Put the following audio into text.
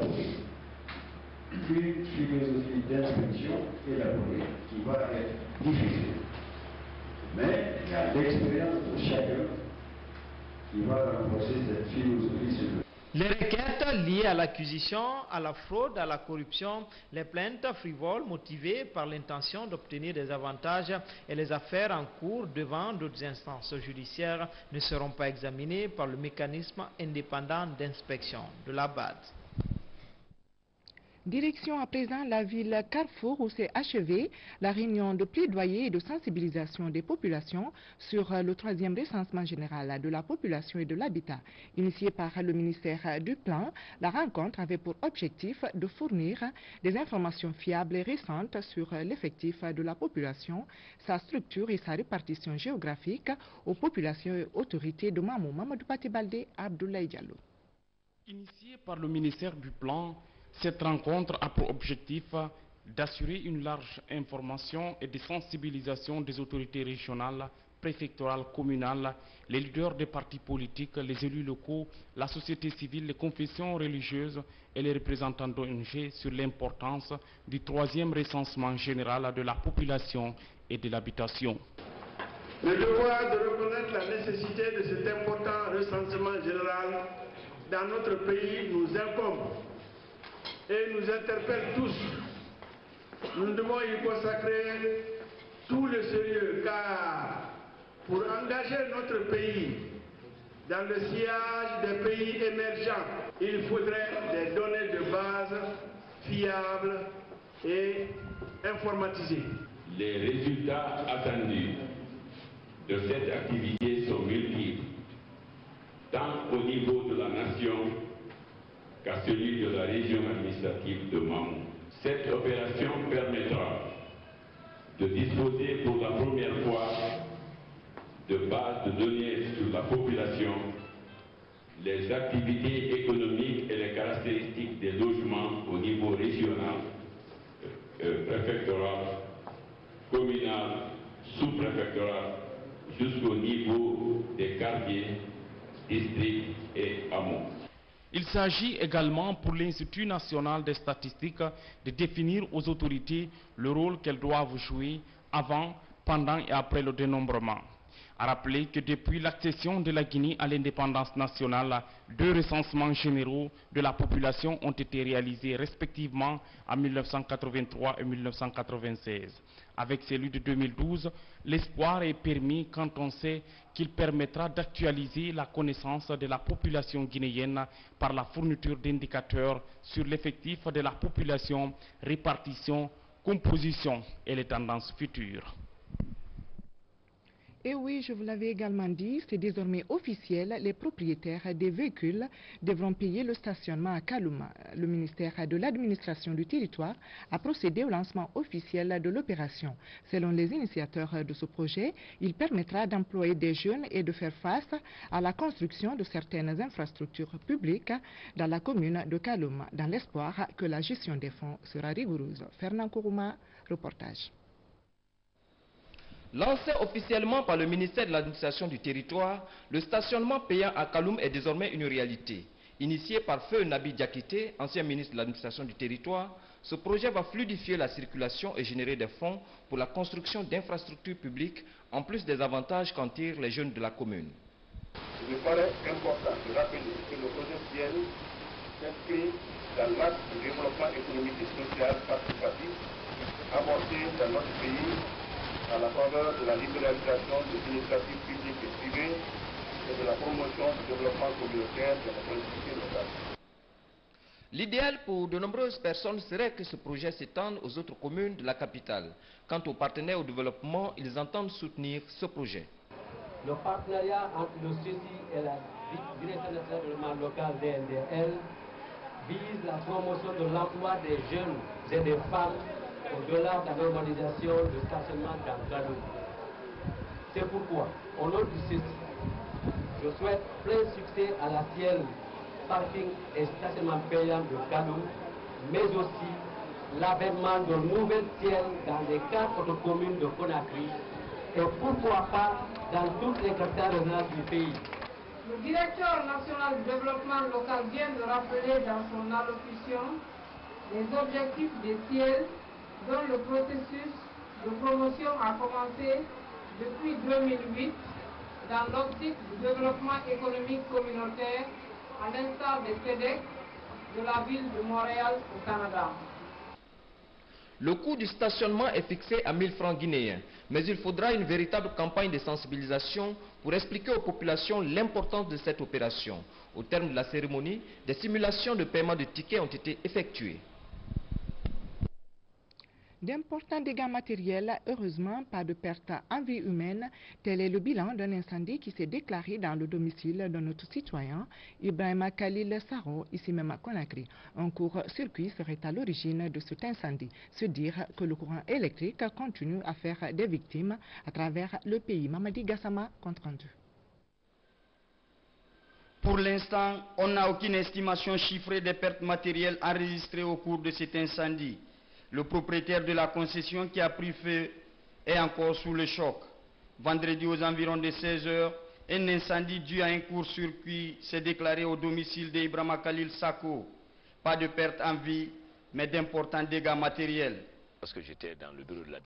élaborer une philosophie d'inspection élaborée qui va être diffusée. Mais il y a l'expérience de chacun qui va renforcer cette philosophie sur le... Les requêtes liées à l'acquisition, à la fraude, à la corruption, les plaintes frivoles motivées par l'intention d'obtenir des avantages et les affaires en cours devant d'autres instances judiciaires ne seront pas examinées par le mécanisme indépendant d'inspection de la BAD. Direction à présent la ville Carrefour où s'est achevée la réunion de plaidoyer et de sensibilisation des populations sur le 3e recensement général de la population et de l'habitat. Initiée par le ministère du Plan, la rencontre avait pour objectif de fournir des informations fiables et récentes sur l'effectif de la population, sa structure et sa répartition géographique aux populations et autorités de Mamou Mamadou Patibalde Abdoulaye Diallo. Initiée par le ministère du Plan, cette rencontre a pour objectif d'assurer une large information et de sensibilisation des autorités régionales, préfectorales, communales, les leaders des partis politiques, les élus locaux, la société civile, les confessions religieuses et les représentants d'ONG sur l'importance du 3e recensement général de la population et de l'habitation. Le devoir de reconnaître la nécessité de cet important recensement général dans notre pays nous incombe et nous interpelle tous. Nous devons y consacrer tout le sérieux, car pour engager notre pays dans le sillage des pays émergents, il faudrait des données de base fiables et informatisées. Les résultats attendus de cette activité sont multiples, tant au niveau de la nation qu'à celui de la région administrative de Mamou. Cette opération permettra de disposer pour la première fois de bases de données sur la population, les activités économiques et les caractéristiques des logements au niveau régional, préfectoral, communal, sous-préfectoral, jusqu'au niveau des quartiers, districts et hameaux. Il s'agit également pour l'Institut national des statistiques de définir aux autorités le rôle qu'elles doivent jouer avant, pendant et après le dénombrement. À rappeler que depuis l'accession de la Guinée à l'indépendance nationale, 2 recensements généraux de la population ont été réalisés respectivement en 1983 et 1996. Avec celui de 2012, l'espoir est permis quand on sait qu'il permettra d'actualiser la connaissance de la population guinéenne par la fourniture d'indicateurs sur l'effectif de la population, répartition, composition et les tendances futures. Et oui, je vous l'avais également dit, c'est désormais officiel, les propriétaires des véhicules devront payer le stationnement à Kalouma. Le ministère de l'administration du territoire a procédé au lancement officiel de l'opération. Selon les initiateurs de ce projet, il permettra d'employer des jeunes et de faire face à la construction de certaines infrastructures publiques dans la commune de Kalouma, dans l'espoir que la gestion des fonds sera rigoureuse. Fernand Kourouma, reportage. Lancé officiellement par le ministère de l'administration du territoire, le stationnement payant à Kaloum est désormais une réalité. Initié par Feu Nabi Diakité, ancien ministre de l'administration du territoire, ce projet va fluidifier la circulation et générer des fonds pour la construction d'infrastructures publiques, en plus des avantages qu'en tirent les jeunes de la commune. Il me paraît important de rappeler que le projet Ciel s'inscrit dans l'axe du développement économique et social participatif amorcé dans notre pays à la faveur de la libéralisation des initiatives publiques et privées et de la promotion du développement communautaire de la collectivité locale. L'idéal pour de nombreuses personnes serait que ce projet s'étende aux autres communes de la capitale. Quant aux partenaires au développement, ils entendent soutenir ce projet. Le partenariat entre le CECI et la Direction nationale de développement local DNDL vise la promotion de l'emploi des jeunes et des femmes au-delà de la normalisation du stationnement dans Kaloum. C'est pourquoi, au nom du CECI, je souhaite plein succès à la Ciel parking et stationnement payant de Kaloum, mais aussi l'avènement de nouvelles Ciel dans les 4 autres communes de Conakry et pourquoi pas dans toutes les capitales régionales du pays. Le directeur national du développement local vient de rappeler dans son allocution les objectifs des ciels dont le processus de promotion a commencé depuis 2008 dans l'optique du développement économique communautaire à l'instar des CEDEC de la ville de Montréal au Canada. Le coût du stationnement est fixé à 1000 francs guinéens, mais il faudra une véritable campagne de sensibilisation pour expliquer aux populations l'importance de cette opération. Au terme de la cérémonie, des simulations de paiement de tickets ont été effectuées. D'importants dégâts matériels, heureusement pas de perte en vie humaine. Tel est le bilan d'un incendie qui s'est déclaré dans le domicile de notre citoyen Ibrahima Khalil Saro, ici même à Conakry. Un court-circuit serait à l'origine de cet incendie. Se dire que le courant électrique continue à faire des victimes à travers le pays. Mamadi Gassama, compte rendu. Pour l'instant, on n'a aucune estimation chiffrée des pertes matérielles enregistrées au cours de cet incendie. Le propriétaire de la concession qui a pris feu est encore sous le choc. Vendredi aux environs de 16 h, un incendie dû à un court-circuit s'est déclaré au domicile d'Ibrahima Khalil Sako. Pas de perte en vie, mais d'importants dégâts matériels. Parce que j'étais dans le bureau de la